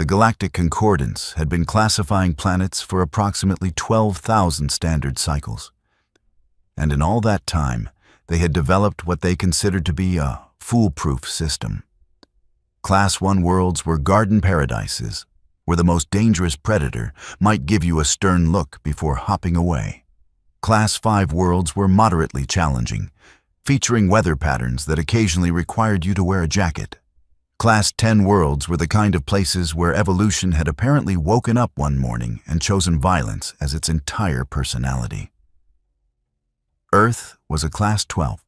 The Galactic Concordance had been classifying planets for approximately 12,000 standard cycles. And in all that time, they had developed what they considered to be a foolproof system. Class 1 worlds were garden paradises, where the most dangerous predator might give you a stern look before hopping away. Class 5 worlds were moderately challenging, featuring weather patterns that occasionally required you to wear a jacket. Class 10 worlds were the kind of places where evolution had apparently woken up one morning and chosen violence as its entire personality. Earth was a Class 12.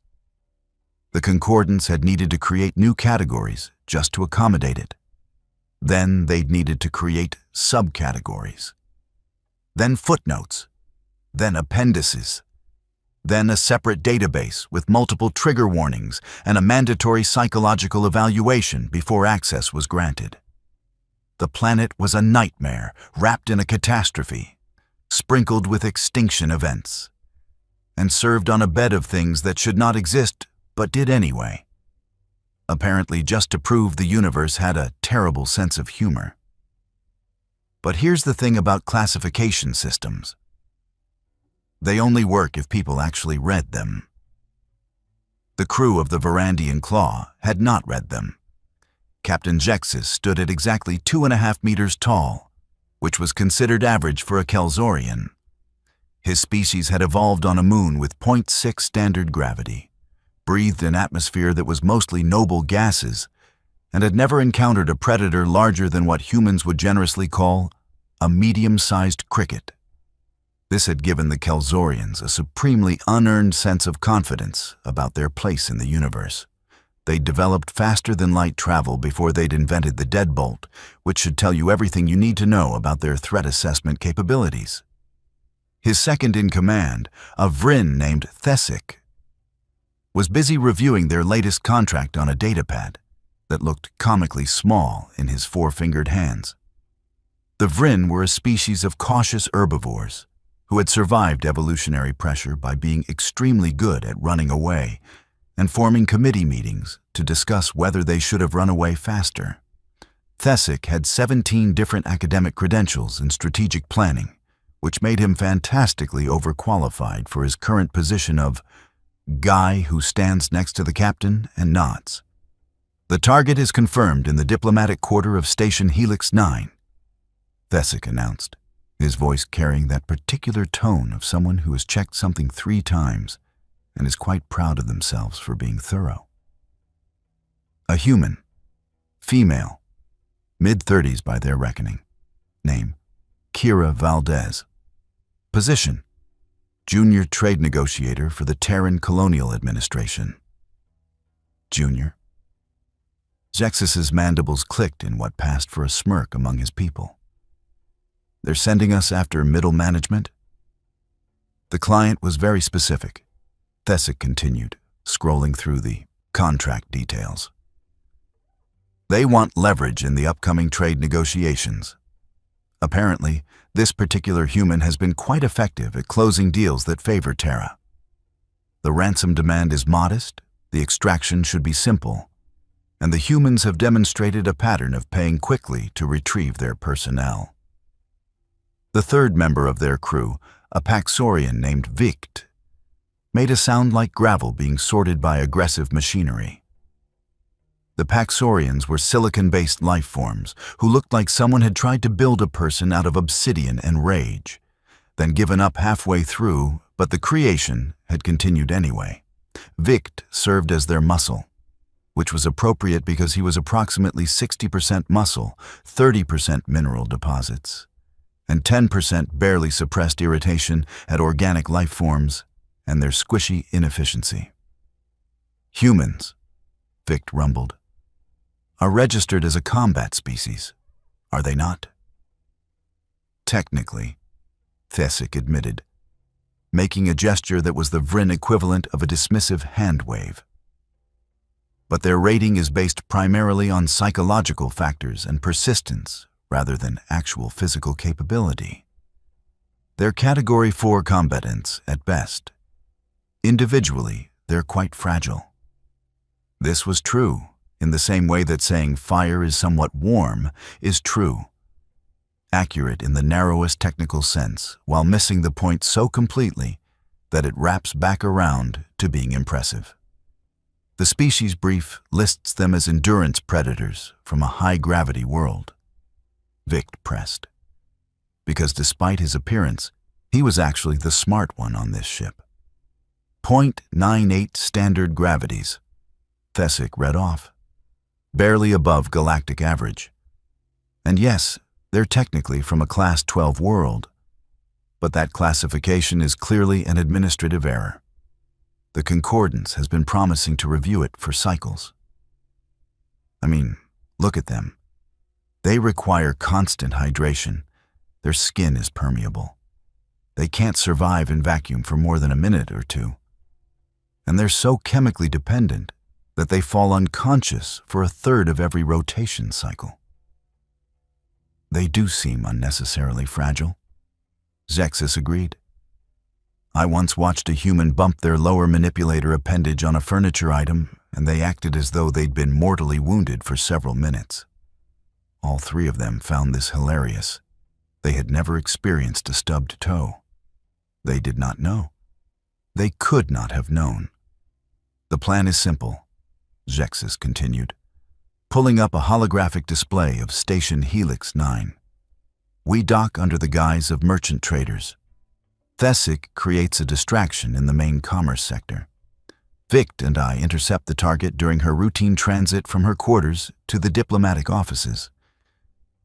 The Concordance had needed to create new categories just to accommodate it. Then they'd needed to create subcategories. Then footnotes. Then appendices. Then a separate database with multiple trigger warnings and a mandatory psychological evaluation before access was granted. The planet was a nightmare wrapped in a catastrophe, sprinkled with extinction events, and served on a bed of things that should not exist but did anyway. Apparently just to prove the universe had a terrible sense of humor. But here's the thing about classification systems. They only work if people actually read them. The crew of the Varandian Claw had not read them. Captain Jexus stood at exactly 2.5 meters tall, which was considered average for a Kelzorian. His species had evolved on a moon with 0.6 standard gravity, breathed an atmosphere that was mostly noble gases, and had never encountered a predator larger than what humans would generously call a medium-sized cricket. This had given the Kelzorians a supremely unearned sense of confidence about their place in the universe. They'd developed faster-than-light travel before they'd invented the deadbolt, which should tell you everything you need to know about their threat assessment capabilities. His second-in-command, a Vryn named Thesic, was busy reviewing their latest contract on a datapad that looked comically small in his four-fingered hands. The Vryn were a species of cautious herbivores who had survived evolutionary pressure by being extremely good at running away and forming committee meetings to discuss whether they should have run away faster. Thesic had 17 different academic credentials in strategic planning, which made him fantastically overqualified for his current position of guy who stands next to the captain and nods. The target is confirmed in the diplomatic quarter of Station Helix 9, Thesic announced, his voice carrying that particular tone of someone who has checked something 3 times and is quite proud of themselves for being thorough. A human, female, mid-30s by their reckoning. Name, Kira Valdez. Position, junior trade negotiator for the Terran Colonial Administration. Junior. Jexus's mandibles clicked in what passed for a smirk among his people. They're sending us after middle management? The client was very specific. Thesic continued, scrolling through the contract details. They want leverage in the upcoming trade negotiations. Apparently, this particular human has been quite effective at closing deals that favor Terra. The ransom demand is modest, the extraction should be simple, and the humans have demonstrated a pattern of paying quickly to retrieve their personnel. The third member of their crew, a Paxorian named Vict, made a sound like gravel being sorted by aggressive machinery. The Paxorians were silicon-based life forms who looked like someone had tried to build a person out of obsidian and rage, then given up halfway through, but the creation had continued anyway. Vict served as their muscle, which was appropriate because he was approximately 60% muscle, 30% mineral deposits, and 10% barely suppressed irritation at organic life forms and their squishy inefficiency. Humans, Vict rumbled, are registered as a combat species, are they not? Technically, Thesic admitted, making a gesture that was the Vryn equivalent of a dismissive hand wave. But their rating is based primarily on psychological factors and persistence rather than actual physical capability. They're Category 4 combatants at best. Individually, they're quite fragile. This was true, in the same way that saying fire is somewhat warm is true. Accurate in the narrowest technical sense, while missing the point so completely that it wraps back around to being impressive. The species brief lists them as endurance predators from a high-gravity world. Vict pressed, because despite his appearance, he was actually the smart one on this ship. 0.98 standard gravities, Thesic read off. Barely above galactic average. And yes, they're technically from a Class 12 world, but that classification is clearly an administrative error. The Concordance has been promising to review it for cycles. I mean, look at them. They require constant hydration. Their skin is permeable. They can't survive in vacuum for more than a minute or two. And they're so chemically dependent that they fall unconscious for a third of every rotation cycle. They do seem unnecessarily fragile. Zexus agreed. I once watched a human bump their lower manipulator appendage on a furniture item, and they acted as though they'd been mortally wounded for several minutes. All three of them found this hilarious. They had never experienced a stubbed toe. They did not know. They could not have known. The plan is simple, Zexus continued, pulling up a holographic display of Station Helix 9. We dock under the guise of merchant traders. Thesic creates a distraction in the main commerce sector. Vict and I intercept the target during her routine transit from her quarters to the diplomatic offices.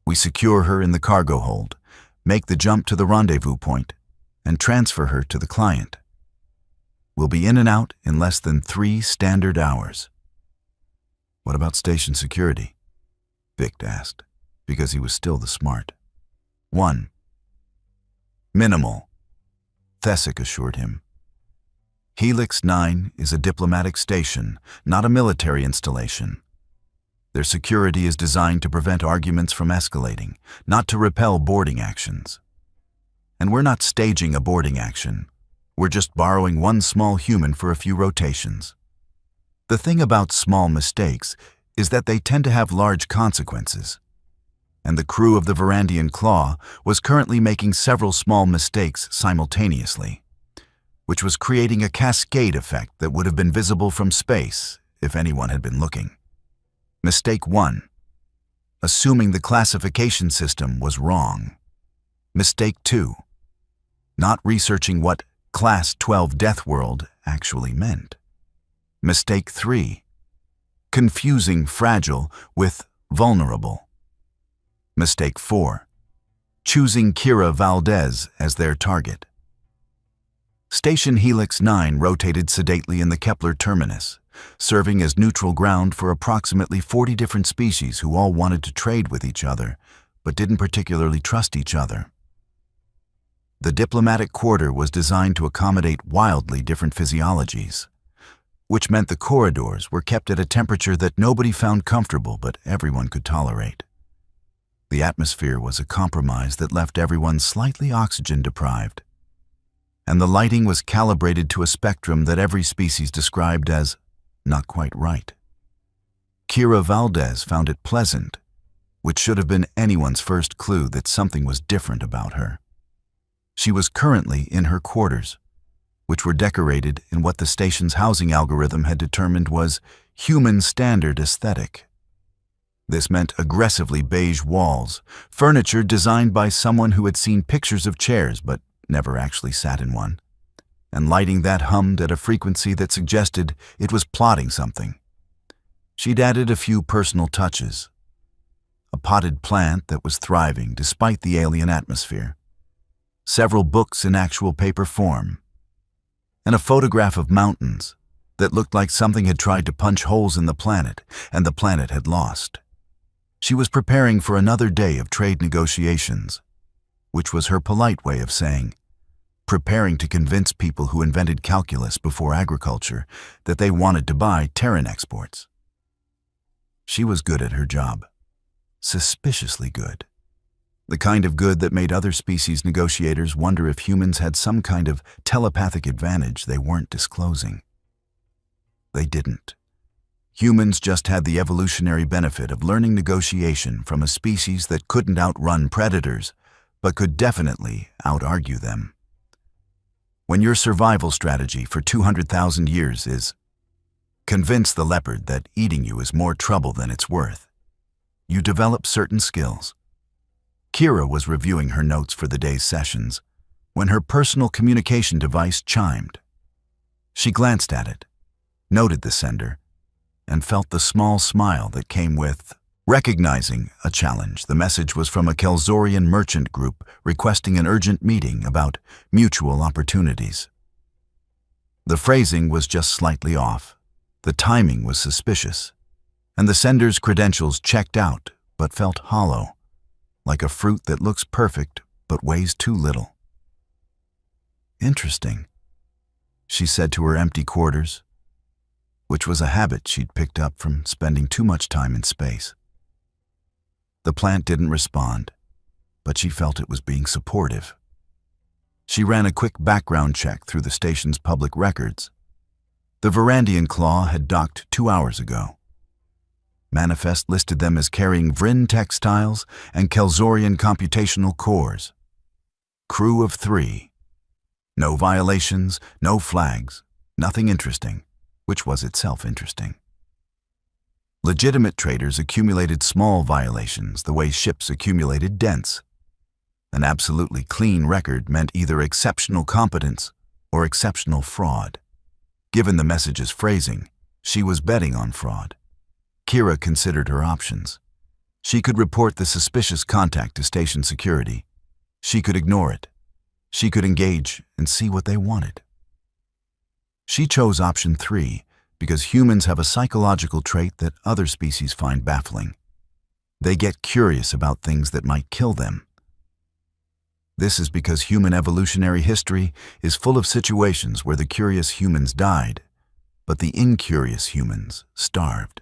We secure her in the cargo hold, make the jump to the rendezvous point, and transfer her to the client. We'll be in and out in less than 3 standard hours. What about station security? Vict asked, because he was still the smart. 1. Minimal, Thesic assured him. Helix 9 is a diplomatic station, not a military installation. Their security is designed to prevent arguments from escalating, not to repel boarding actions. And we're not staging a boarding action. We're just borrowing one small human for a few rotations. The thing about small mistakes is that they tend to have large consequences. And the crew of the Varandian Claw was currently making several small mistakes simultaneously, which was creating a cascade effect that would have been visible from space if anyone had been looking. Mistake 1. Assuming the classification system was wrong. Mistake 2. Not researching what Class 12 Deathworld actually meant. Mistake 3. Confusing fragile with vulnerable. Mistake 4. Choosing Kira Valdez as their target. Station Helix 9 rotated sedately in the Kepler terminus, serving as neutral ground for approximately 40 different species who all wanted to trade with each other, but didn't particularly trust each other. The diplomatic quarter was designed to accommodate wildly different physiologies, which meant the corridors were kept at a temperature that nobody found comfortable but everyone could tolerate. The atmosphere was a compromise that left everyone slightly oxygen-deprived, and the lighting was calibrated to a spectrum that every species described as not quite right. Kira Valdez found it pleasant, which should have been anyone's first clue that something was different about her. She was currently in her quarters, which were decorated in what the station's housing algorithm had determined was human standard aesthetic. This meant aggressively beige walls, furniture designed by someone who had seen pictures of chairs but never actually sat in one, and lighting that hummed at a frequency that suggested it was plotting something. She'd added a few personal touches. A potted plant that was thriving despite the alien atmosphere. Several books in actual paper form. And a photograph of mountains that looked like something had tried to punch holes in the planet, and the planet had lost. She was preparing for another day of trade negotiations, which was her polite way of saying, preparing to convince people who invented calculus before agriculture that they wanted to buy Terran exports. She was good at her job. Suspiciously good. The kind of good that made other species negotiators wonder if humans had some kind of telepathic advantage they weren't disclosing. They didn't. Humans just had the evolutionary benefit of learning negotiation from a species that couldn't outrun predators, but could definitely out-argue them. When your survival strategy for 200,000 years is convince the leopard that eating you is more trouble than it's worth, you develop certain skills. Kira was reviewing her notes for the day's sessions when her personal communication device chimed. She glanced at it, noted the sender, and felt the small smile that came with recognizing a challenge. The message was from a Kelzorian merchant group requesting an urgent meeting about mutual opportunities. The phrasing was just slightly off, the timing was suspicious, and the sender's credentials checked out but felt hollow, like a fruit that looks perfect but weighs too little. Interesting, she said to her empty quarters, which was a habit she'd picked up from spending too much time in space. The plant didn't respond, but she felt it was being supportive. She ran a quick background check through the station's public records. The Varandian Claw had docked 2 hours ago. Manifest listed them as carrying Vryn textiles and Kelzorian computational cores. Crew of 3. No violations, no flags, nothing interesting, which was itself interesting. Legitimate traders accumulated small violations the way ships accumulated dents. An absolutely clean record meant either exceptional competence or exceptional fraud. Given the message's phrasing, she was betting on fraud. Kira considered her options. She could report the suspicious contact to station security. She could ignore it. She could engage and see what they wanted. She chose option 3 because humans have a psychological trait that other species find baffling. They get curious about things that might kill them. This is because human evolutionary history is full of situations where the curious humans died, but the incurious humans starved.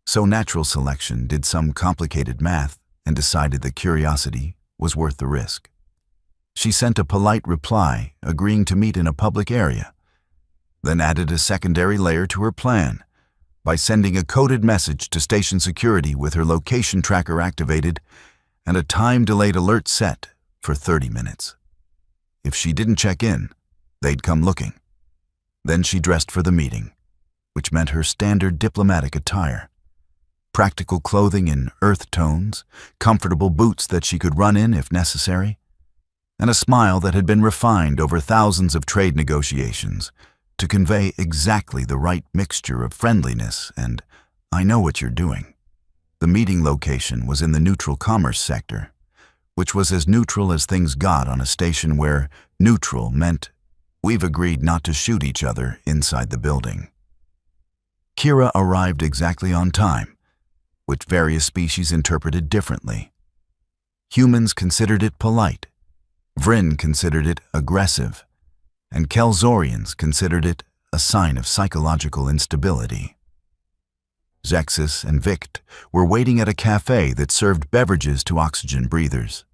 So natural selection did some complicated math and decided that curiosity was worth the risk. She sent a polite reply, agreeing to meet in a public area, then added a secondary layer to her plan by sending a coded message to station security with her location tracker activated and a time-delayed alert set for 30 minutes. If she didn't check in, they'd come looking. Then she dressed for the meeting, which meant her standard diplomatic attire. Practical clothing in earth tones, comfortable boots that she could run in if necessary, and a smile that had been refined over thousands of trade negotiations to convey exactly the right mixture of friendliness and, "I know what you're doing." The meeting location was in the neutral commerce sector, which was as neutral as things got on a station where neutral meant we've agreed not to shoot each other inside the building. Kira arrived exactly on time, which various species interpreted differently. Humans considered it polite, Vryn considered it aggressive, and Kelzorians considered it a sign of psychological instability. Zexus and Vict were waiting at a cafe that served beverages to oxygen breathers.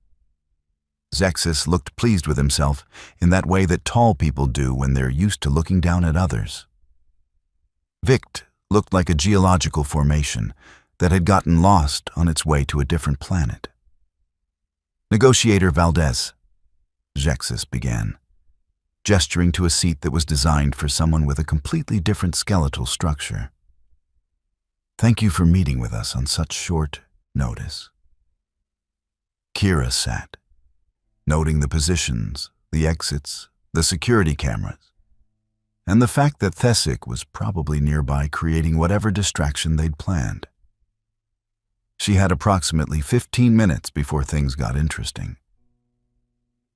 Zexus looked pleased with himself in that way that tall people do when they're used to looking down at others. Vict looked like a geological formation that had gotten lost on its way to a different planet. "Negotiator Valdez," Zexus began, gesturing to a seat that was designed for someone with a completely different skeletal structure. "Thank you for meeting with us on such short notice." Kira sat, noting the positions, the exits, the security cameras, and the fact that Thesic was probably nearby creating whatever distraction they'd planned. She had approximately 15 minutes before things got interesting.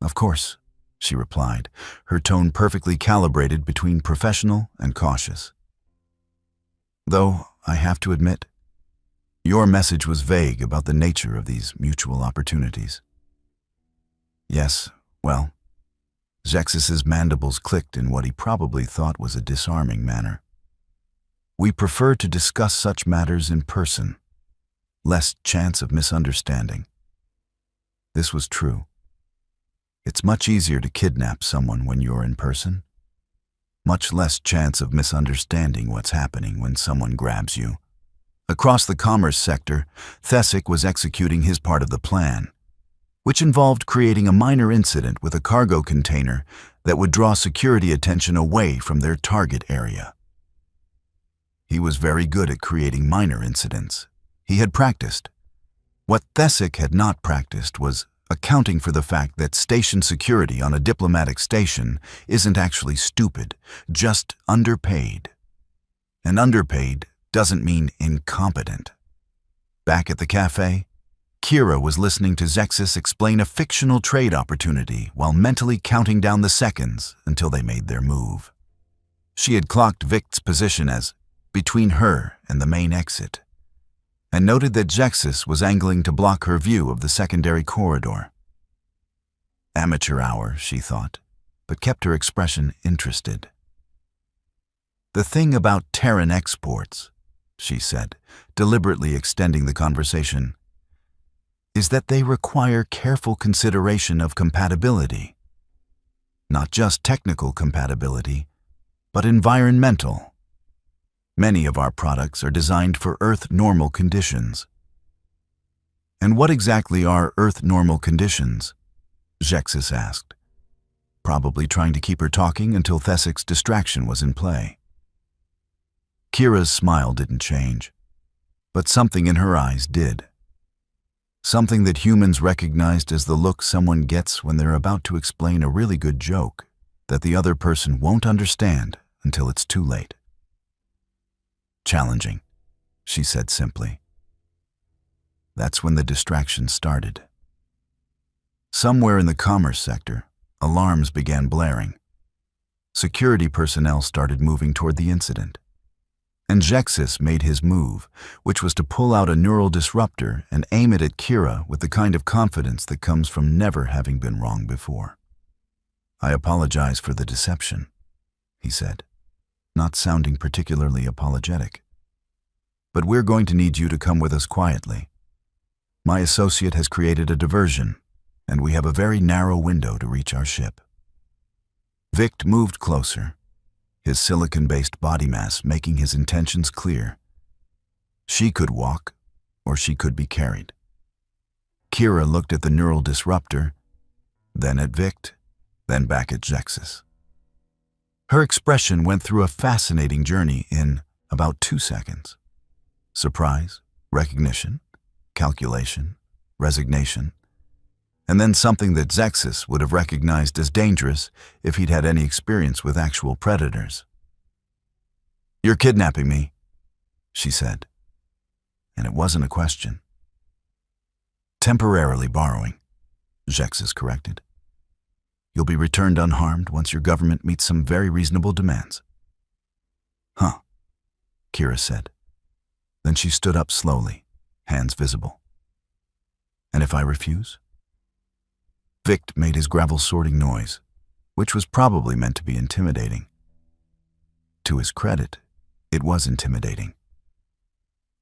"Of course," she replied, her tone perfectly calibrated between professional and cautious. "Though, I have to admit, your message was vague about the nature of these mutual opportunities." "Yes, well," Zexus's mandibles clicked in what he probably thought was a disarming manner. "We prefer to discuss such matters in person. Less chance of misunderstanding." This was true. It's much easier to kidnap someone when you're in person. much less chance of misunderstanding what's happening when someone grabs you. Across the commerce sector, Thesic was executing his part of the plan, which involved creating a minor incident with a cargo container that would draw security attention away from their target area. He was very good at creating minor incidents. He had practiced. What Thesic had not practiced was accounting for the fact that station security on a diplomatic station isn't actually stupid, just underpaid. And underpaid doesn't mean incompetent. Back at the cafe, Kira was listening to Zexus explain a fictional trade opportunity while mentally counting down the seconds until they made their move. She had clocked Vict's position as between her and the main exit, and noted that Zexus was angling to block her view of the secondary corridor. Amateur hour, she thought, but kept her expression interested. "The thing about Terran exports," she said, deliberately extending the conversation, "is that they require careful consideration of compatibility. Not just technical compatibility, but environmental. Many of our products are designed for Earth-normal conditions." "And what exactly are Earth-normal conditions?" Zexus asked, probably trying to keep her talking until Thesic's distraction was in play. Kira's smile didn't change, but something in her eyes did. Something that humans recognized as the look someone gets when they're about to explain a really good joke that the other person won't understand until it's too late. "Challenging," she said simply. That's when the distraction started. Somewhere in the commerce sector, alarms began blaring. Security personnel started moving toward the incident. And Zexus made his move, which was to pull out a neural disruptor and aim it at Kira with the kind of confidence that comes from never having been wrong before. "I apologize for the deception," he said, not sounding particularly apologetic. "But we're going to need you to come with us quietly. My associate has created a diversion, and we have a very narrow window to reach our ship." Vict moved closer, his silicon-based body mass making his intentions clear. She could walk, or she could be carried. Kira looked at the neural disruptor, then at Vict, then back at Zexus. Her expression went through a fascinating journey in about 2 seconds. Surprise, recognition, calculation, resignation, and then something that Zexus would have recognized as dangerous if he'd had any experience with actual predators. "You're kidnapping me," she said. And it wasn't a question. "Temporarily borrowing," Zexus corrected. "You'll be returned unharmed once your government meets some very reasonable demands." "Huh," Kira said. Then she stood up slowly, hands visible. "And if I refuse?" Vict made his gravel-sorting noise, which was probably meant to be intimidating. To his credit, it was intimidating.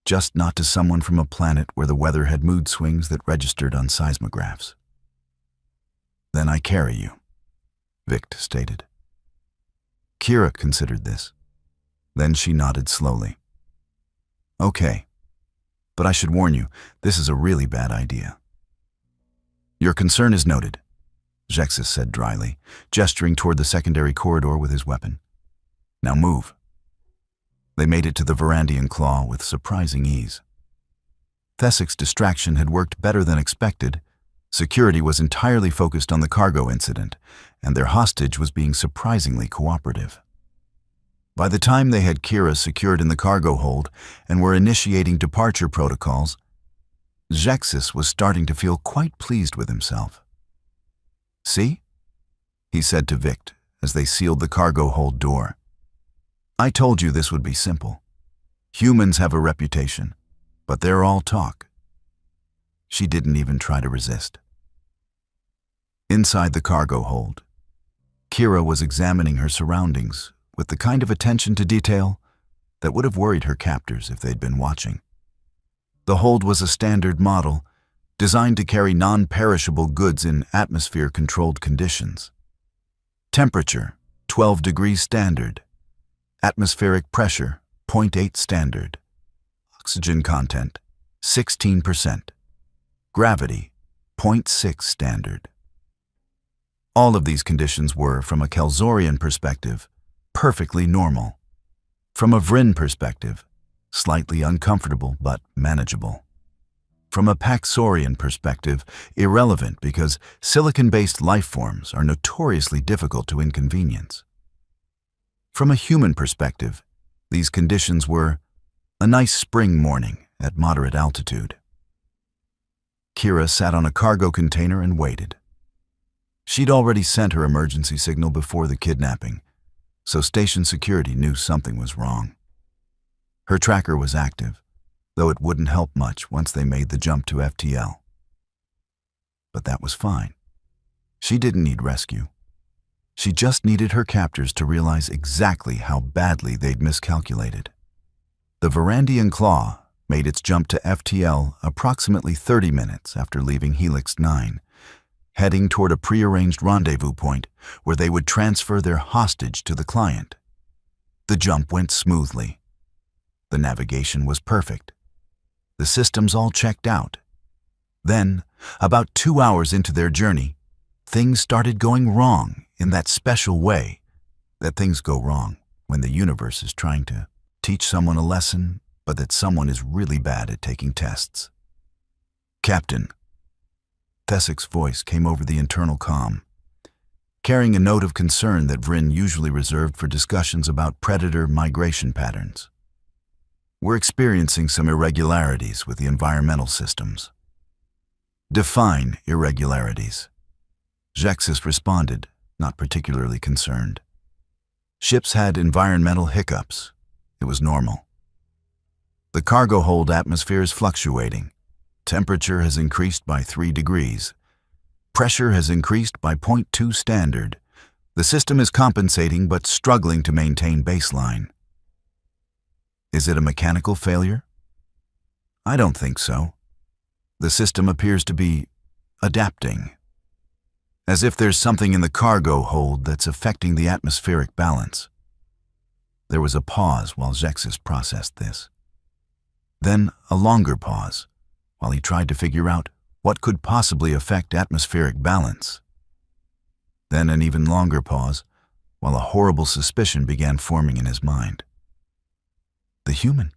Just not to someone from a planet where the weather had mood swings that registered on seismographs. "Then I carry you," Vict stated. Kira considered this. Then she nodded slowly. "Okay, but I should warn you, this is a really bad idea." "Your concern is noted," Zexus said dryly, gesturing toward the secondary corridor with his weapon. "Now move." They made it to the Varandian claw with surprising ease. Thesic's distraction had worked better than expected. Security was entirely focused on the cargo incident, and their hostage was being surprisingly cooperative. By the time they had Kira secured in the cargo hold and were initiating departure protocols, Zexus was starting to feel quite pleased with himself. "See?" he said to Vict as they sealed the cargo hold door. "I told you this would be simple. Humans have a reputation, but they're all talk." She didn't even try to resist. Inside the cargo hold, Kira was examining her surroundings with the kind of attention to detail that would have worried her captors if they'd been watching. The hold was a standard model, designed to carry non-perishable goods in atmosphere-controlled conditions. Temperature, 12 degrees standard. Atmospheric pressure, 0.8 standard. Oxygen content, 16%. Gravity, 0.6 standard. All of these conditions were, from a Kelsorian perspective, perfectly normal. From a Vryn perspective, slightly uncomfortable but manageable. From a Paxorian perspective, irrelevant because silicon-based life forms are notoriously difficult to inconvenience. From a human perspective, these conditions were a nice spring morning at moderate altitude. Kira sat on a cargo container and waited. She'd already sent her emergency signal before the kidnapping, so station security knew something was wrong. Her tracker was active, though it wouldn't help much once they made the jump to FTL. But that was fine. She didn't need rescue. She just needed her captors to realize exactly how badly they'd miscalculated. The Varandian Claw made its jump to FTL approximately 30 minutes after leaving Helix 9, heading toward a prearranged rendezvous point where they would transfer their hostage to the client. The jump went smoothly. The navigation was perfect. The systems all checked out. Then, about 2 hours into their journey, things started going wrong in that special way that things go wrong when the universe is trying to teach someone a lesson, but that someone is really bad at taking tests. "Captain." Thesek's voice came over the internal comm, carrying a note of concern that Vryn usually reserved for discussions about predator migration patterns. "We're experiencing some irregularities with the environmental systems." "Define irregularities." Zexis responded, not particularly concerned. "Ships had environmental hiccups. It was normal. The cargo hold atmosphere is fluctuating. Temperature has increased by 3 degrees. Pressure has increased by 0.2 standard. The system is compensating but struggling to maintain baseline." "Is it a mechanical failure?" "I don't think so. The system appears to be adapting. As if there's something in the cargo hold that's affecting the atmospheric balance." There was a pause while Zexis processed this. Then a longer pause while he tried to figure out what could possibly affect atmospheric balance. Then an even longer pause while a horrible suspicion began forming in his mind. "The human,"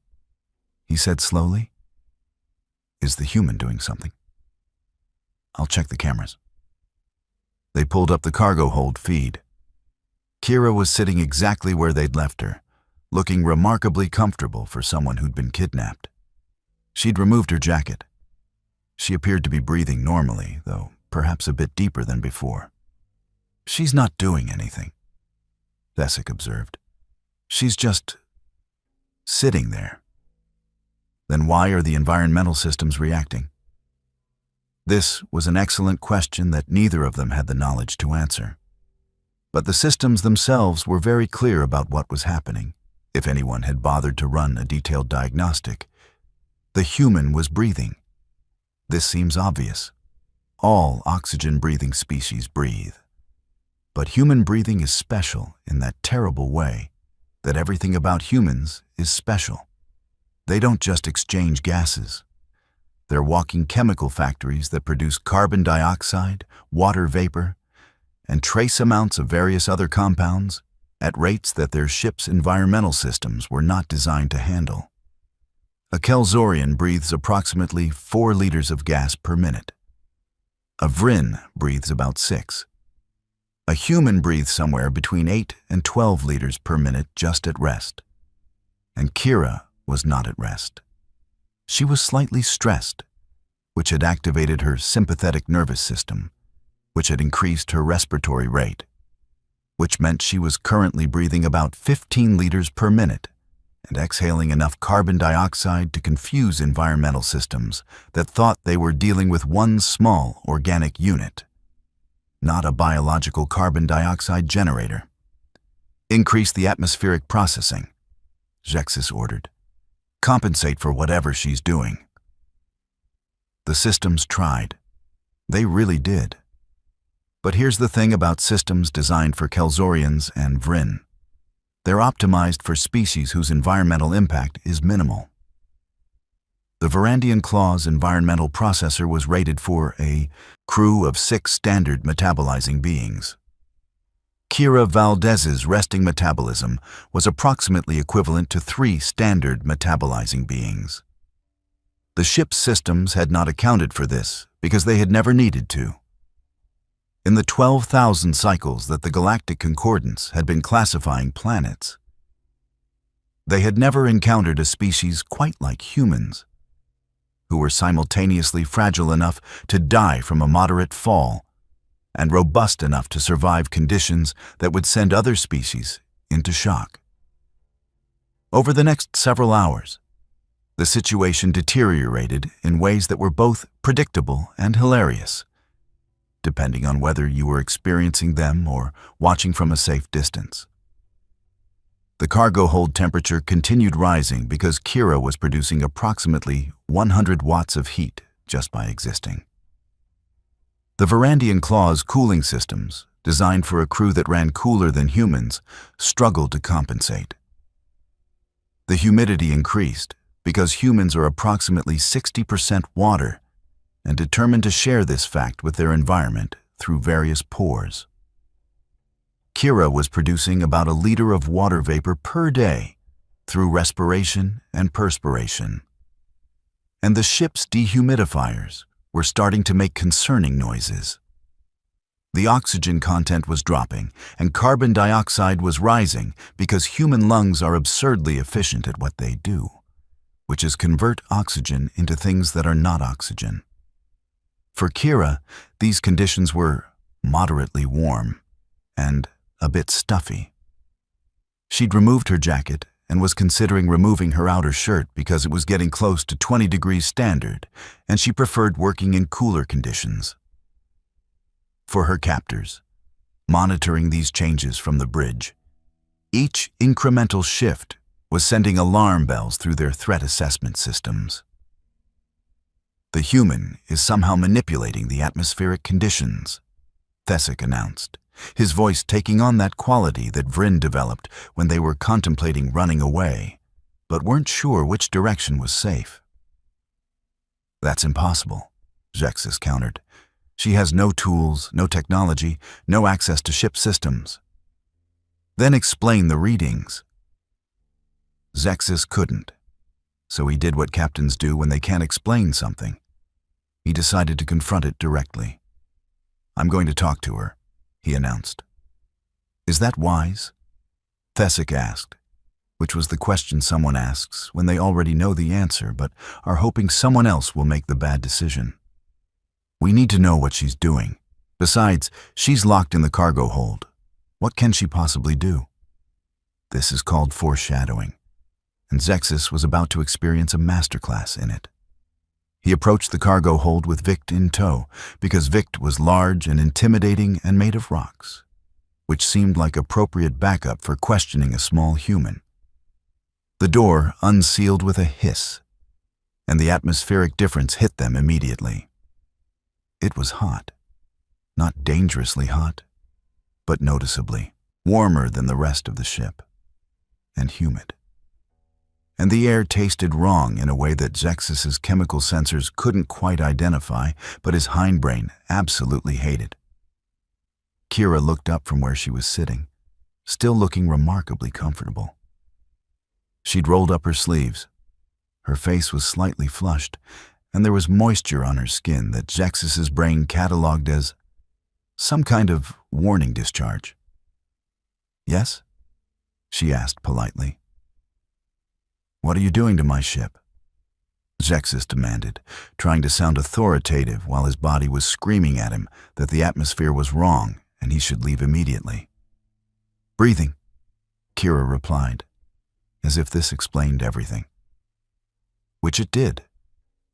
he said slowly. "Is the human doing something? I'll check the cameras." They pulled up the cargo hold feed. Kira was sitting exactly where they'd left her, looking remarkably comfortable for someone who'd been kidnapped. She'd removed her jacket. She appeared to be breathing normally, though perhaps a bit deeper than before. "She's not doing anything," Thesek observed. "She's just sitting there." "Then why are the environmental systems reacting?" This was an excellent question that neither of them had the knowledge to answer. But the systems themselves were very clear about what was happening, if anyone had bothered to run a detailed diagnostic. The human was breathing. This seems obvious. All oxygen-breathing species breathe. But human breathing is special in that terrible way that everything about humans is special. They don't just exchange gases. They're walking chemical factories that produce carbon dioxide, water vapor, and trace amounts of various other compounds at rates that their ship's environmental systems were not designed to handle. A Kelsorian breathes approximately 4 liters of gas per minute. A Vryn breathes about 6. A human breathes somewhere between 8 and 12 liters per minute just at rest. And Kira was not at rest. She was slightly stressed, which had activated her sympathetic nervous system, which had increased her respiratory rate, which meant she was currently breathing about 15 liters per minute and exhaling enough carbon dioxide to confuse environmental systems that thought they were dealing with one small organic unit, not a biological carbon dioxide generator. "Increase the atmospheric processing," Zexis ordered. "Compensate for whatever she's doing." The systems tried. They really did. But here's the thing about systems designed for Kelsorians and Vryn. They're optimized for species whose environmental impact is minimal. The Varandian Claw's environmental processor was rated for a crew of 6 standard metabolizing beings. Kira Valdez's resting metabolism was approximately equivalent to 3 standard metabolizing beings. The ship's systems had not accounted for this because they had never needed to. In the 12,000 cycles that the Galactic Concordance had been classifying planets, they had never encountered a species quite like humans, who were simultaneously fragile enough to die from a moderate fall and robust enough to survive conditions that would send other species into shock. Over the next several hours, the situation deteriorated in ways that were both predictable and hilarious, depending on whether you were experiencing them or watching from a safe distance. The cargo hold temperature continued rising because Kira was producing approximately 100 watts of heat just by existing. The Varandian Claw's cooling systems, designed for a crew that ran cooler than humans, struggled to compensate. The humidity increased because humans are approximately 60% water and determined to share this fact with their environment through various pores. Kira was producing about a liter of water vapor per day through respiration and perspiration. And the ship's dehumidifiers were starting to make concerning noises. The oxygen content was dropping and carbon dioxide was rising because human lungs are absurdly efficient at what they do, which is convert oxygen into things that are not oxygen. For Kira, these conditions were moderately warm and a bit stuffy. She'd removed her jacket and was considering removing her outer shirt because it was getting close to 20 degrees standard, and she preferred working in cooler conditions. For her captors, monitoring these changes from the bridge, each incremental shift was sending alarm bells through their threat assessment systems. The human is somehow manipulating the atmospheric conditions, Thesic announced, his voice taking on that quality that Vryn developed when they were contemplating running away, but weren't sure which direction was safe. That's impossible, Zexis countered. She has no tools, no technology, no access to ship systems. Then explain the readings. Zexis couldn't, so he did what captains do when they can't explain something. He decided to confront it directly. I'm going to talk to her, he announced. Is that wise? Thesic asked, which was the question someone asks when they already know the answer but are hoping someone else will make the bad decision. We need to know what she's doing. Besides, she's locked in the cargo hold. What can she possibly do? This is called foreshadowing, and Zexis was about to experience a masterclass in it. He approached the cargo hold with Vict in tow because Vict was large and intimidating and made of rocks, which seemed like appropriate backup for questioning a small human. The door unsealed with a hiss, and the atmospheric difference hit them immediately. It was hot, not dangerously hot, but noticeably warmer than the rest of the ship, and humid. And the air tasted wrong in a way that Zexis's chemical sensors couldn't quite identify, but his hindbrain absolutely hated. Kira looked up from where she was sitting, still looking remarkably comfortable. She'd rolled up her sleeves. Her face was slightly flushed, and there was moisture on her skin that Zexis's brain cataloged as some kind of warning discharge. Yes? She asked politely. What are you doing to my ship? Zexis demanded, trying to sound authoritative while his body was screaming at him that the atmosphere was wrong and he should leave immediately. Breathing, Kira replied, as if this explained everything. Which it did,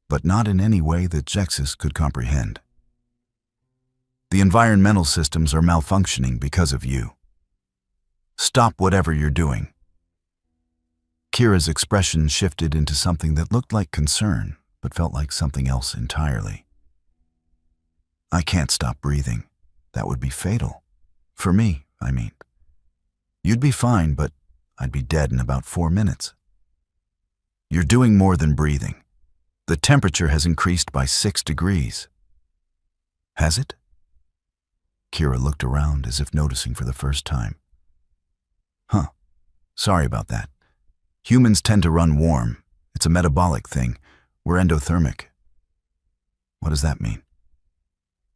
but not in any way that Zexis could comprehend. The environmental systems are malfunctioning because of you. Stop whatever you're doing. Kira's expression shifted into something that looked like concern, but felt like something else entirely. I can't stop breathing. That would be fatal. For me, I mean. You'd be fine, but I'd be dead in about 4 minutes. You're doing more than breathing. The temperature has increased by 6 degrees. Has it? Kira looked around as if noticing for the first time. Huh. Sorry about that. Humans tend to run warm. It's a metabolic thing. We're endothermic. What does that mean?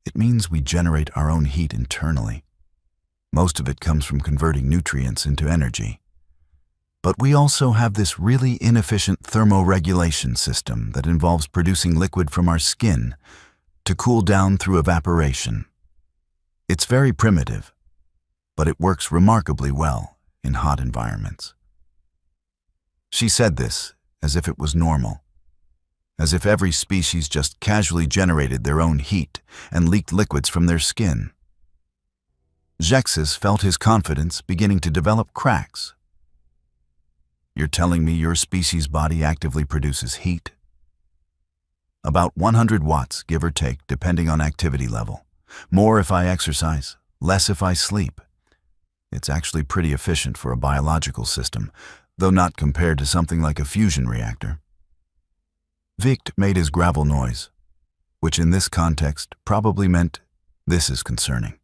It means we generate our own heat internally. Most of it comes from converting nutrients into energy. But we also have this really inefficient thermoregulation system that involves producing liquid from our skin to cool down through evaporation. It's very primitive, but it works remarkably well in hot environments. She said this as if it was normal, as if every species just casually generated their own heat and leaked liquids from their skin. Zexus felt his confidence beginning to develop cracks. You're telling me your species' body actively produces heat? About 100 watts, give or take, depending on activity level. More if I exercise, less if I sleep. It's actually pretty efficient for a biological system, though not compared to something like a fusion reactor. Vict made his gravel noise, which in this context probably meant this is concerning.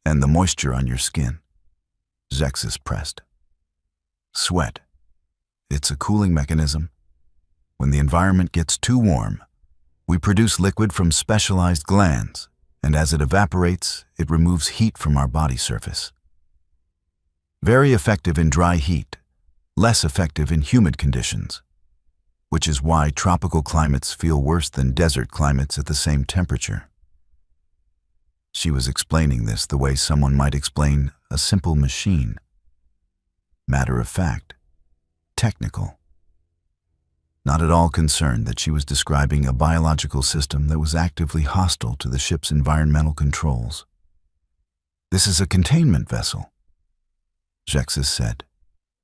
And the moisture on your skin, Zexus pressed. Sweat. It's a cooling mechanism. When the environment gets too warm, we produce liquid from specialized glands, and as it evaporates, it removes heat from our body surface. Very effective in dry heat, less effective in humid conditions, which is why tropical climates feel worse than desert climates at the same temperature. She was explaining this the way someone might explain a simple machine. Matter of fact, technical. Not at all concerned that she was describing a biological system that was actively hostile to the ship's environmental controls. This is a containment vessel, Zexus said,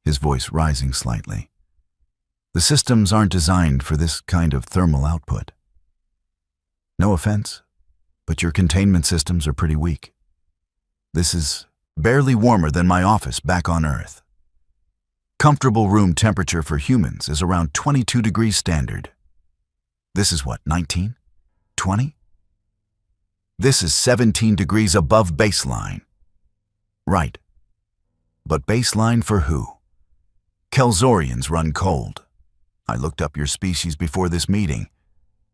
his voice rising slightly. The systems aren't designed for this kind of thermal output. No offense, but your containment systems are pretty weak. This is barely warmer than my office back on Earth. Comfortable room temperature for humans is around 22 degrees standard. This is what, 19? 20? This is 17 degrees above baseline. Right. But baseline for who? Kelzorians run cold. I looked up your species before this meeting.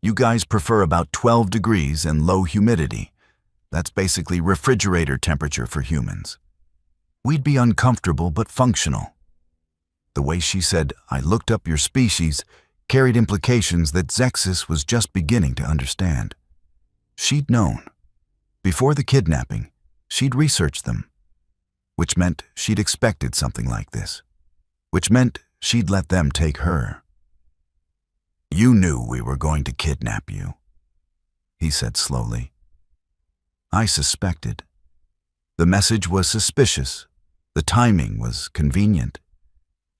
You guys prefer about 12 degrees and low humidity. That's basically refrigerator temperature for humans. We'd be uncomfortable but functional. The way she said, I looked up your species, carried implications that Zexus was just beginning to understand. She'd known. Before the kidnapping, she'd researched them, which meant she'd expected something like this, which meant she'd let them take her. You knew we were going to kidnap you, he said slowly. I suspected. The message was suspicious. The timing was convenient.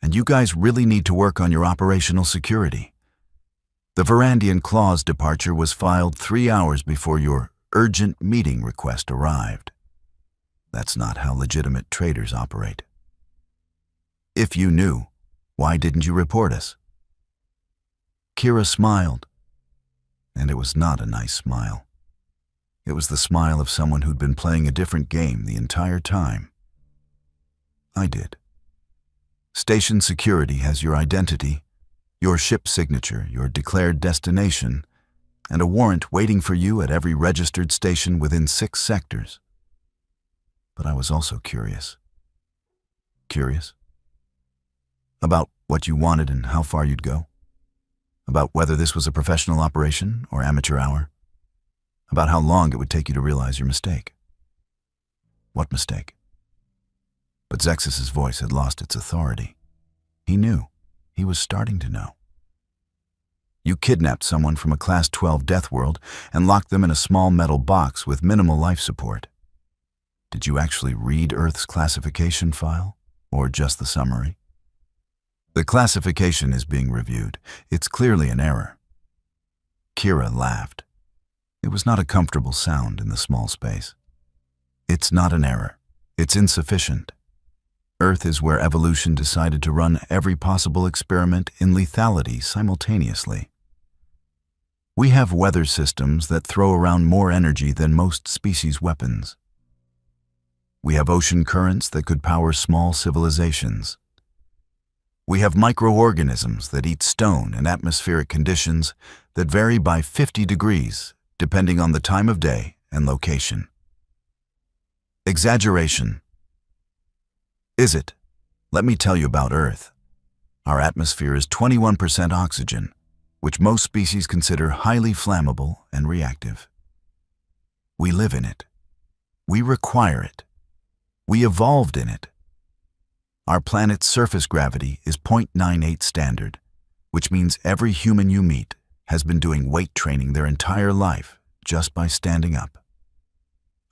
And you guys really need to work on your operational security. The Varandian Claw's departure was filed 3 hours before your urgent meeting request arrived. That's not how legitimate traders operate. If you knew, why didn't you report us? Kira smiled, and it was not a nice smile. It was the smile of someone who'd been playing a different game the entire time. I did. Station security has your identity, your ship signature, your declared destination, and a warrant waiting for you at every registered station within 6 sectors. But I was also curious. Curious? About what you wanted and how far you'd go? About whether this was a professional operation or amateur hour? About how long it would take you to realize your mistake? What mistake? But Zexus's voice had lost its authority. He knew. He was starting to know. You kidnapped someone from a Class 12 Deathworld and locked them in a small metal box with minimal life support. Did you actually read Earth's classification file, or just the summary? The classification is being reviewed. It's clearly an error. Kira laughed. It was not a comfortable sound in the small space. It's not an error. It's insufficient. Earth is where evolution decided to run every possible experiment in lethality simultaneously. We have weather systems that throw around more energy than most species' weapons. We have ocean currents that could power small civilizations. We have microorganisms that eat stone in atmospheric conditions that vary by 50 degrees, depending on the time of day and location. Exaggeration. Is it? Let me tell you about Earth. Our atmosphere is 21% oxygen, which most species consider highly flammable and reactive. We live in it. We require it. We evolved in it. Our planet's surface gravity is 0.98 standard, which means every human you meet has been doing weight training their entire life just by standing up.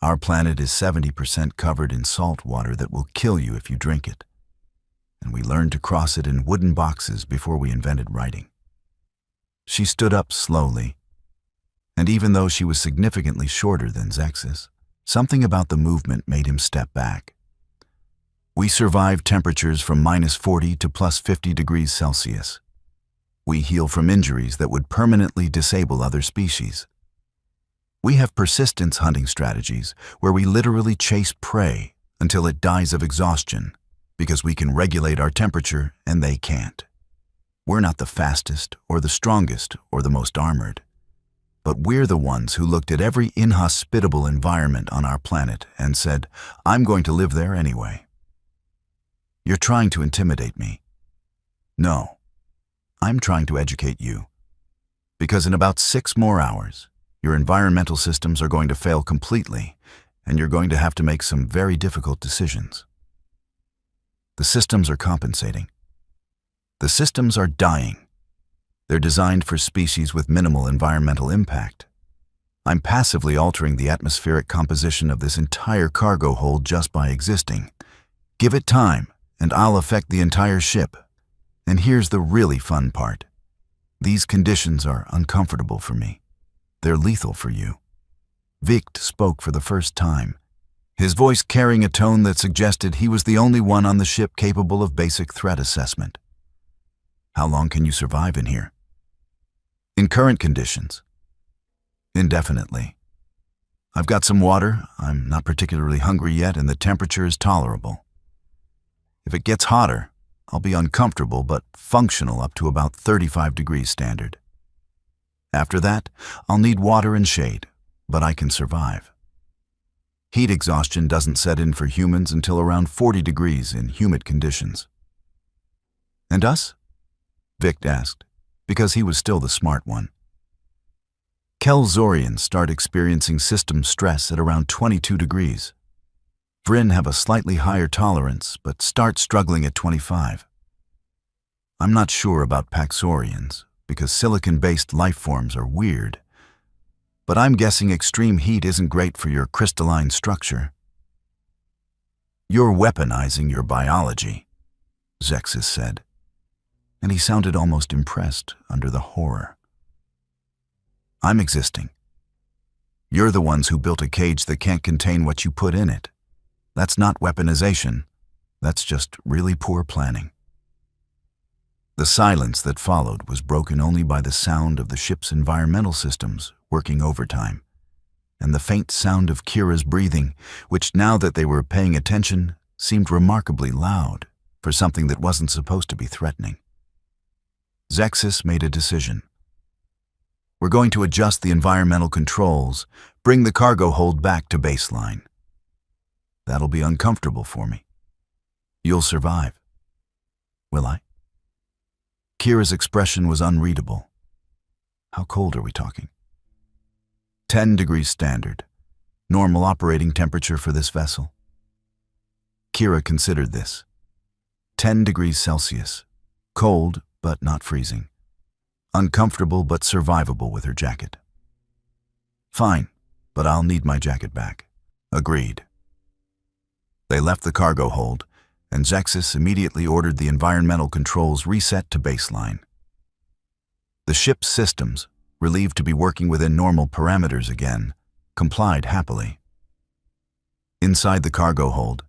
Our planet is 70% covered in salt water that will kill you if you drink it, and we learned to cross it in wooden boxes before we invented writing. She stood up slowly, and even though she was significantly shorter than Zexus, something about the movement made him step back. We survive temperatures from -40 to +50 degrees Celsius. We heal from injuries that would permanently disable other species. We have persistence hunting strategies where we literally chase prey until it dies of exhaustion because we can regulate our temperature and they can't. We're not the fastest or the strongest or the most armored, but we're the ones who looked at every inhospitable environment on our planet and said, I'm going to live there anyway. You're trying to intimidate me. No, I'm trying to educate you. Because in about 6 more hours, your environmental systems are going to fail completely, and you're going to have to make some very difficult decisions. The systems are compensating. The systems are dying. They're designed for species with minimal environmental impact. I'm passively altering the atmospheric composition of this entire cargo hold just by existing. Give it time, and I'll affect the entire ship. And here's the really fun part. These conditions are uncomfortable for me. They're lethal for you. Vict spoke for the first time, his voice carrying a tone that suggested he was the only one on the ship capable of basic threat assessment. How long can you survive in here? In current conditions? Indefinitely. I've got some water, I'm not particularly hungry yet, and the temperature is tolerable. If it gets hotter, I'll be uncomfortable but functional up to about 35 degrees standard. After that, I'll need water and shade, but I can survive. Heat exhaustion doesn't set in for humans until around 40 degrees in humid conditions. And us? Vict asked, because he was still the smart one. Kelzorians start experiencing system stress at around 22 degrees. Vryn have a slightly higher tolerance, but start struggling at 25. I'm not sure about Paxorians, because silicon-based life forms are weird. But I'm guessing extreme heat isn't great for your crystalline structure. You're weaponizing your biology, Zexus said, and he sounded almost impressed under the horror. I'm existing. You're the ones who built a cage that can't contain what you put in it. That's not weaponization. That's just really poor planning. The silence that followed was broken only by the sound of the ship's environmental systems working overtime, and the faint sound of Kira's breathing, which now that they were paying attention, seemed remarkably loud for something that wasn't supposed to be threatening. Zexus made a decision. We're going to adjust the environmental controls, bring the cargo hold back to baseline. That'll be uncomfortable for me. You'll survive. Will I? Kira's expression was unreadable. How cold are we talking? 10 degrees standard, normal operating temperature for this vessel. Kira considered this. 10 degrees Celsius, cold but not freezing. Uncomfortable but survivable with her jacket. Fine, but I'll need my jacket back. Agreed. They left the cargo hold, and Zexus immediately ordered the environmental controls reset to baseline. The ship's systems, relieved to be working within normal parameters again, complied happily. Inside the cargo hold,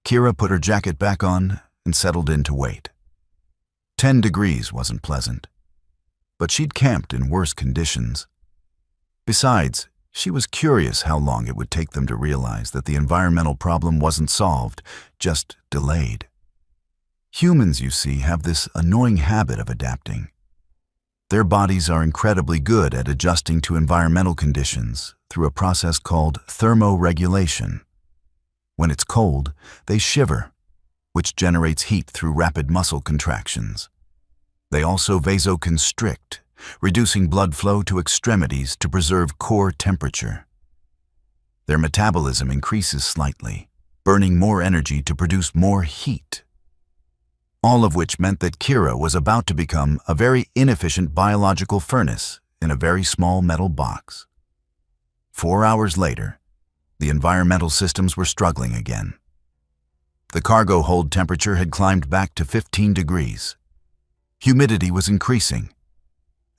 Kira put her jacket back on and settled in to wait. 10 degrees wasn't pleasant, but she'd camped in worse conditions. Besides, she was curious how long it would take them to realize that the environmental problem wasn't solved, just delayed. Humans, you see, have this annoying habit of adapting. Their bodies are incredibly good at adjusting to environmental conditions through a process called thermoregulation. When it's cold, they shiver, which generates heat through rapid muscle contractions. They also vasoconstrict, reducing blood flow to extremities to preserve core temperature. Their metabolism increases slightly, burning more energy to produce more heat. All of which meant that Kira was about to become a very inefficient biological furnace in a very small metal box. 4 hours later, the environmental systems were struggling again. The cargo hold temperature had climbed back to 15 degrees. Humidity was increasing,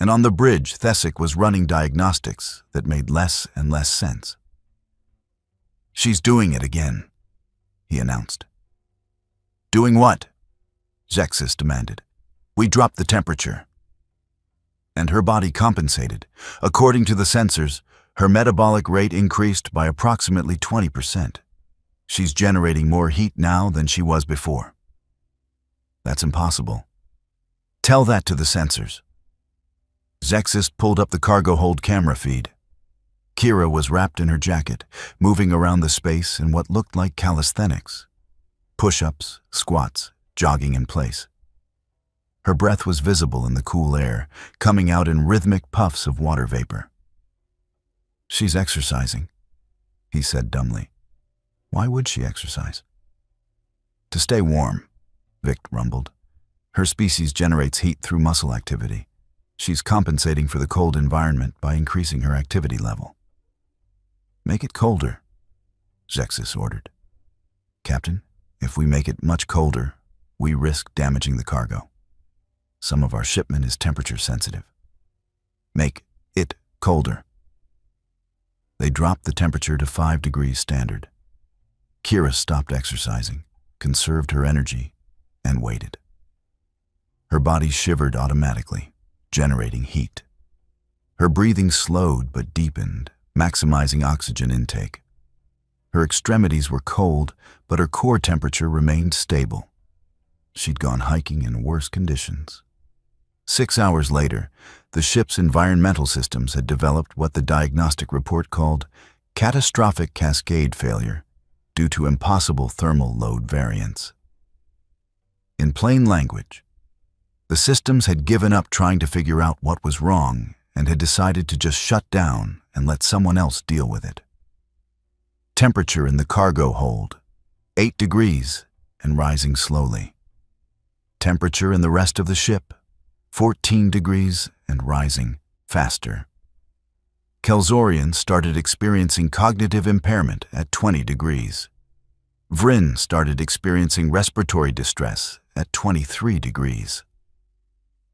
and on the bridge, Thesic was running diagnostics that made less and less sense. "She's doing it again," he announced. "Doing what?" Zexis demanded. "We dropped the temperature." And her body compensated. According to the sensors, her metabolic rate increased by approximately 20%. She's generating more heat now than she was before. "That's impossible." "Tell that to the sensors." Zexis pulled up the cargo hold camera feed. Kira was wrapped in her jacket, moving around the space in what looked like calisthenics. Push-ups, squats, jogging in place. Her breath was visible in the cool air, coming out in rhythmic puffs of water vapor. "She's exercising," he said dumbly. "Why would she exercise?" "To stay warm," Vic rumbled. "Her species generates heat through muscle activity. She's compensating for the cold environment by increasing her activity level." "Make it colder," Zexis ordered. "Captain, if we make it much colder, we risk damaging the cargo. Some of our shipment is temperature sensitive." "Make it colder." They dropped the temperature to 5 degrees standard. Kira stopped exercising, conserved her energy, and waited. Her body shivered automatically, generating heat. Her breathing slowed but deepened, maximizing oxygen intake. Her extremities were cold, but her core temperature remained stable. She'd gone hiking in worse conditions. 6 hours later, the ship's environmental systems had developed what the diagnostic report called catastrophic cascade failure due to impossible thermal load variance. In plain language, the systems had given up trying to figure out what was wrong and had decided to just shut down and let someone else deal with it. Temperature in the cargo hold, 8 degrees and rising slowly. Temperature in the rest of the ship, 14 degrees and rising faster. Kelzorian started experiencing cognitive impairment at 20 degrees. Vryn started experiencing respiratory distress at 23 degrees.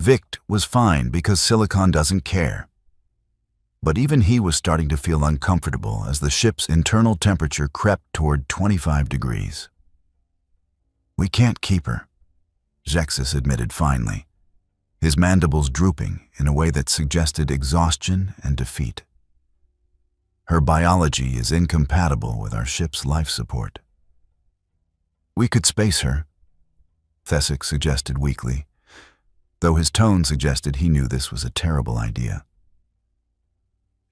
Vict was fine because Silicon doesn't care. But even he was starting to feel uncomfortable as the ship's internal temperature crept toward 25 degrees. "We can't keep her," Zexis admitted finally, his mandibles drooping in a way that suggested exhaustion and defeat. "Her biology is incompatible with our ship's life support." "We could space her," Thesic suggested weakly, though his tone suggested he knew this was a terrible idea.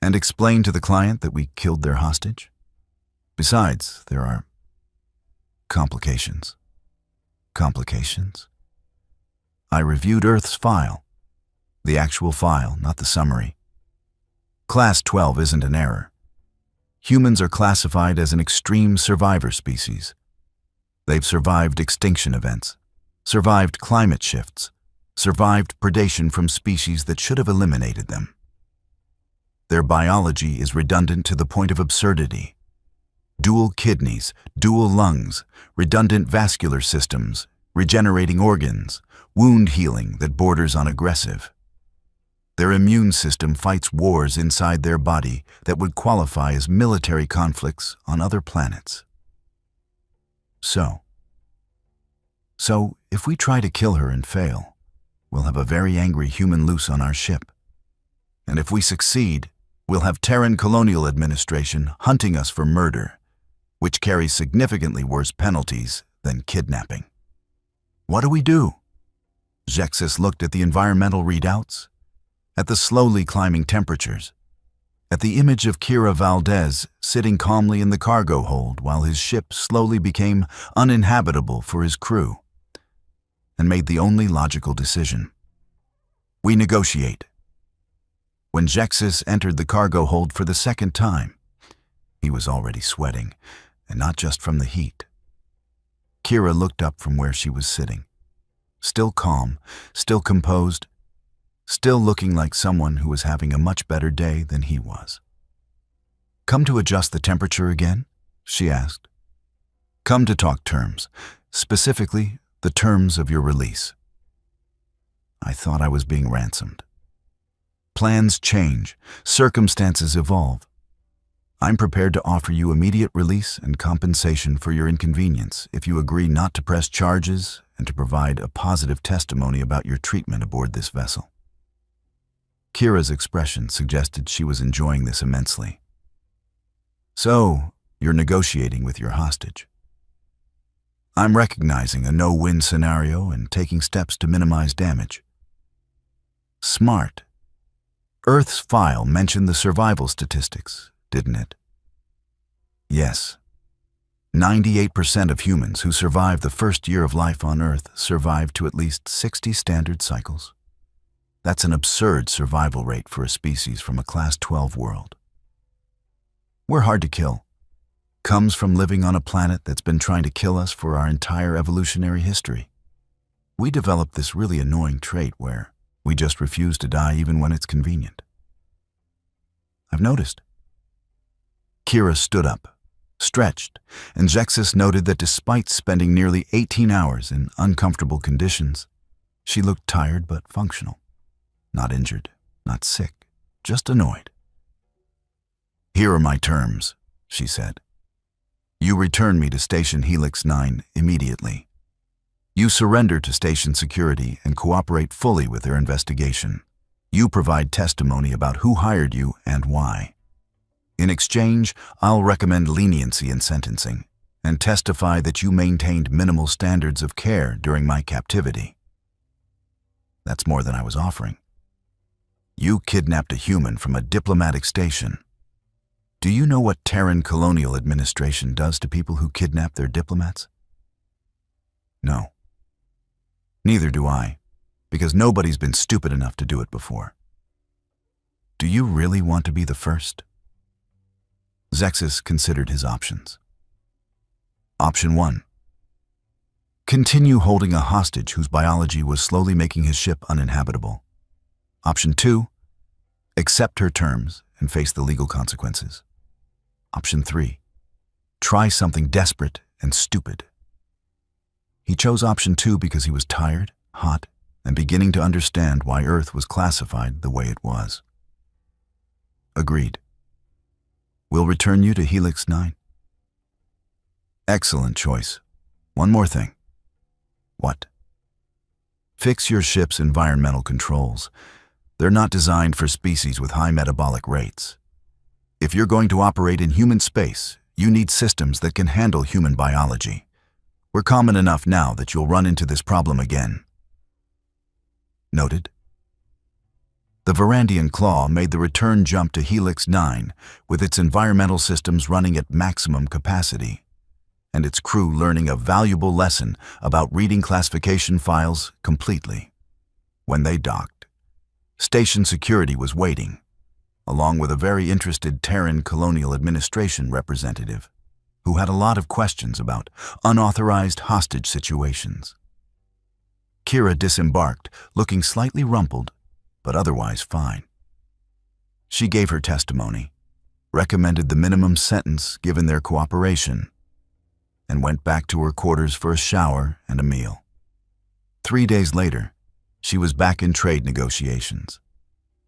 "And explain to the client that we killed their hostage? Besides, there are complications." "Complications?" "I reviewed Earth's file. The actual file, not the summary. Class 12 isn't an error. Humans are classified as an extreme survivor species. They've survived extinction events, survived climate shifts, survived predation from species that should have eliminated them. Their biology is redundant to the point of absurdity. Dual kidneys, dual lungs, redundant vascular systems, regenerating organs, wound healing that borders on aggressive. Their immune system fights wars inside their body that would qualify as military conflicts on other planets. So if we try to kill her and fail, we'll have a very angry human loose on our ship. And if we succeed, we'll have Terran Colonial Administration hunting us for murder, which carries significantly worse penalties than kidnapping. What do we do? Zexus looked at the environmental readouts, at the slowly climbing temperatures, at the image of Kira Valdez sitting calmly in the cargo hold while his ship slowly became uninhabitable for his crew, and made the only logical decision. We negotiate. When Zexus entered the cargo hold for the second time, he was already sweating, and not just from the heat. Kira looked up from where she was sitting, still calm, still composed, still looking like someone who was having a much better day than he was. "Come to adjust the temperature again?" she asked. "Come to talk terms, specifically the terms of your release." I thought I was being ransomed. Plans change, circumstances evolve. I'm prepared to offer you immediate release and compensation for your inconvenience if you agree not to press charges and to provide a positive testimony about your treatment aboard this vessel. Kira's expression suggested she was enjoying this immensely. "So, you're negotiating with your hostage." "I'm recognizing a no-win scenario and taking steps to minimize damage." "Smart. Earth's file mentioned the survival statistics, didn't it?" "Yes. 98% of humans who survive the first year of life on Earth survive to at least 60 standard cycles. That's an absurd survival rate for a species from a Class 12 world. We're hard to kill. Comes from living on a planet that's been trying to kill us for our entire evolutionary history. We developed this really annoying trait where we just refuse to die even when it's convenient. I've noticed." Kira stood up, stretched, and Zexus noted that despite spending nearly 18 hours in uncomfortable conditions, she looked tired but functional. Not injured, not sick, just annoyed. "Here are my terms," she said. "You return me to Station Helix 9 immediately. You surrender to station security and cooperate fully with their investigation. You provide testimony about who hired you and why. In exchange, I'll recommend leniency in sentencing and testify that you maintained minimal standards of care during my captivity." That's more than I was offering. You kidnapped a human from a diplomatic station. Do you know what Terran Colonial Administration does to people who kidnap their diplomats? No. Neither do I, because nobody's been stupid enough to do it before. Do you really want to be the first? Zexus considered his options. Option 1. Continue holding a hostage whose biology was slowly making his ship uninhabitable. Option 2. Accept her terms and face the legal consequences. Option 3. Try something desperate and stupid. He chose option 2 because he was tired, hot, and beginning to understand why Earth was classified the way it was. Agreed. We'll return you to Helix 9. Excellent choice. One more thing. What? Fix your ship's environmental controls. They're not designed for species with high metabolic rates. If you're going to operate in human space, you need systems that can handle human biology. We're common enough now that you'll run into this problem again. Noted. The Varandian Claw made the return jump to Helix 9 with its environmental systems running at maximum capacity, and its crew learning a valuable lesson about reading classification files completely. When they docked, station security was waiting, along with a very interested Terran Colonial Administration representative who had a lot of questions about unauthorized hostage situations. Kira disembarked, looking slightly rumpled, but otherwise fine. She gave her testimony, recommended the minimum sentence given their cooperation, and went back to her quarters for a shower and a meal. 3 days later, she was back in trade negotiations.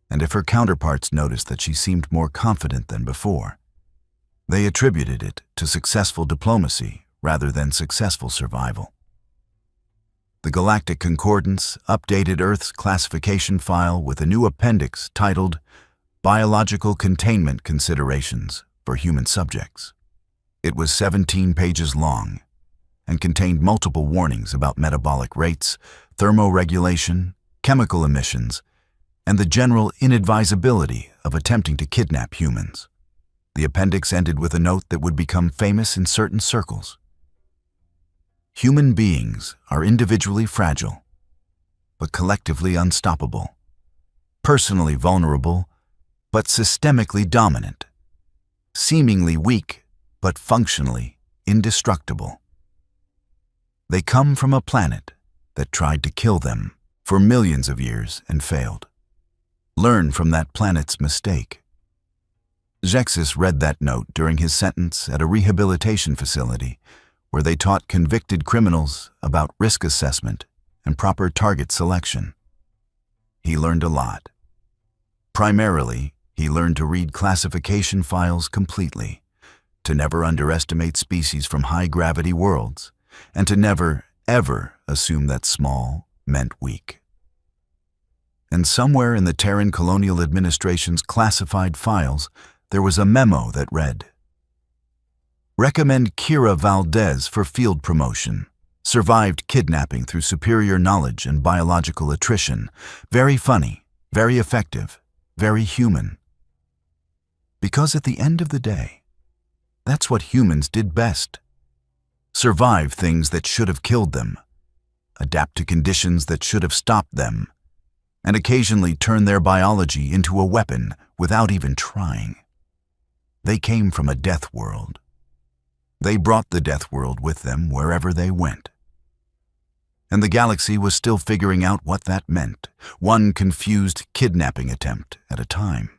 and if her counterparts noticed that she seemed more confident than before, they attributed it to successful diplomacy rather than successful survival. The Galactic Concordance updated Earth's classification file with a new appendix titled Biological Containment Considerations for Human Subjects. It was 17 pages long and contained multiple warnings about metabolic rates, thermoregulation, chemical emissions, and the general inadvisability of attempting to kidnap humans. The appendix ended with a note that would become famous in certain circles. Human beings are individually fragile, but collectively unstoppable, personally vulnerable, but systemically dominant, seemingly weak, but functionally indestructible. They come from a planet that tried to kill them for millions of years and failed. Learn from that planet's mistake. Zexis read that note during his sentence at a rehabilitation facility where they taught convicted criminals about risk assessment and proper target selection. He learned a lot. Primarily, he learned to read classification files completely, to never underestimate species from high-gravity worlds, and to never, ever assume that small meant weak. And somewhere in the Terran Colonial Administration's classified files, there was a memo that read, "Recommend Kira Valdez for field promotion. Survived kidnapping through superior knowledge and biological attrition. Very funny, very effective, very human." Because at the end of the day, that's what humans did best. Survive things that should have killed them, adapt to conditions that should have stopped them, and occasionally turn their biology into a weapon without even trying. They came from a death world. They brought the death world with them wherever they went. And the galaxy was still figuring out what that meant, one confused kidnapping attempt at a time.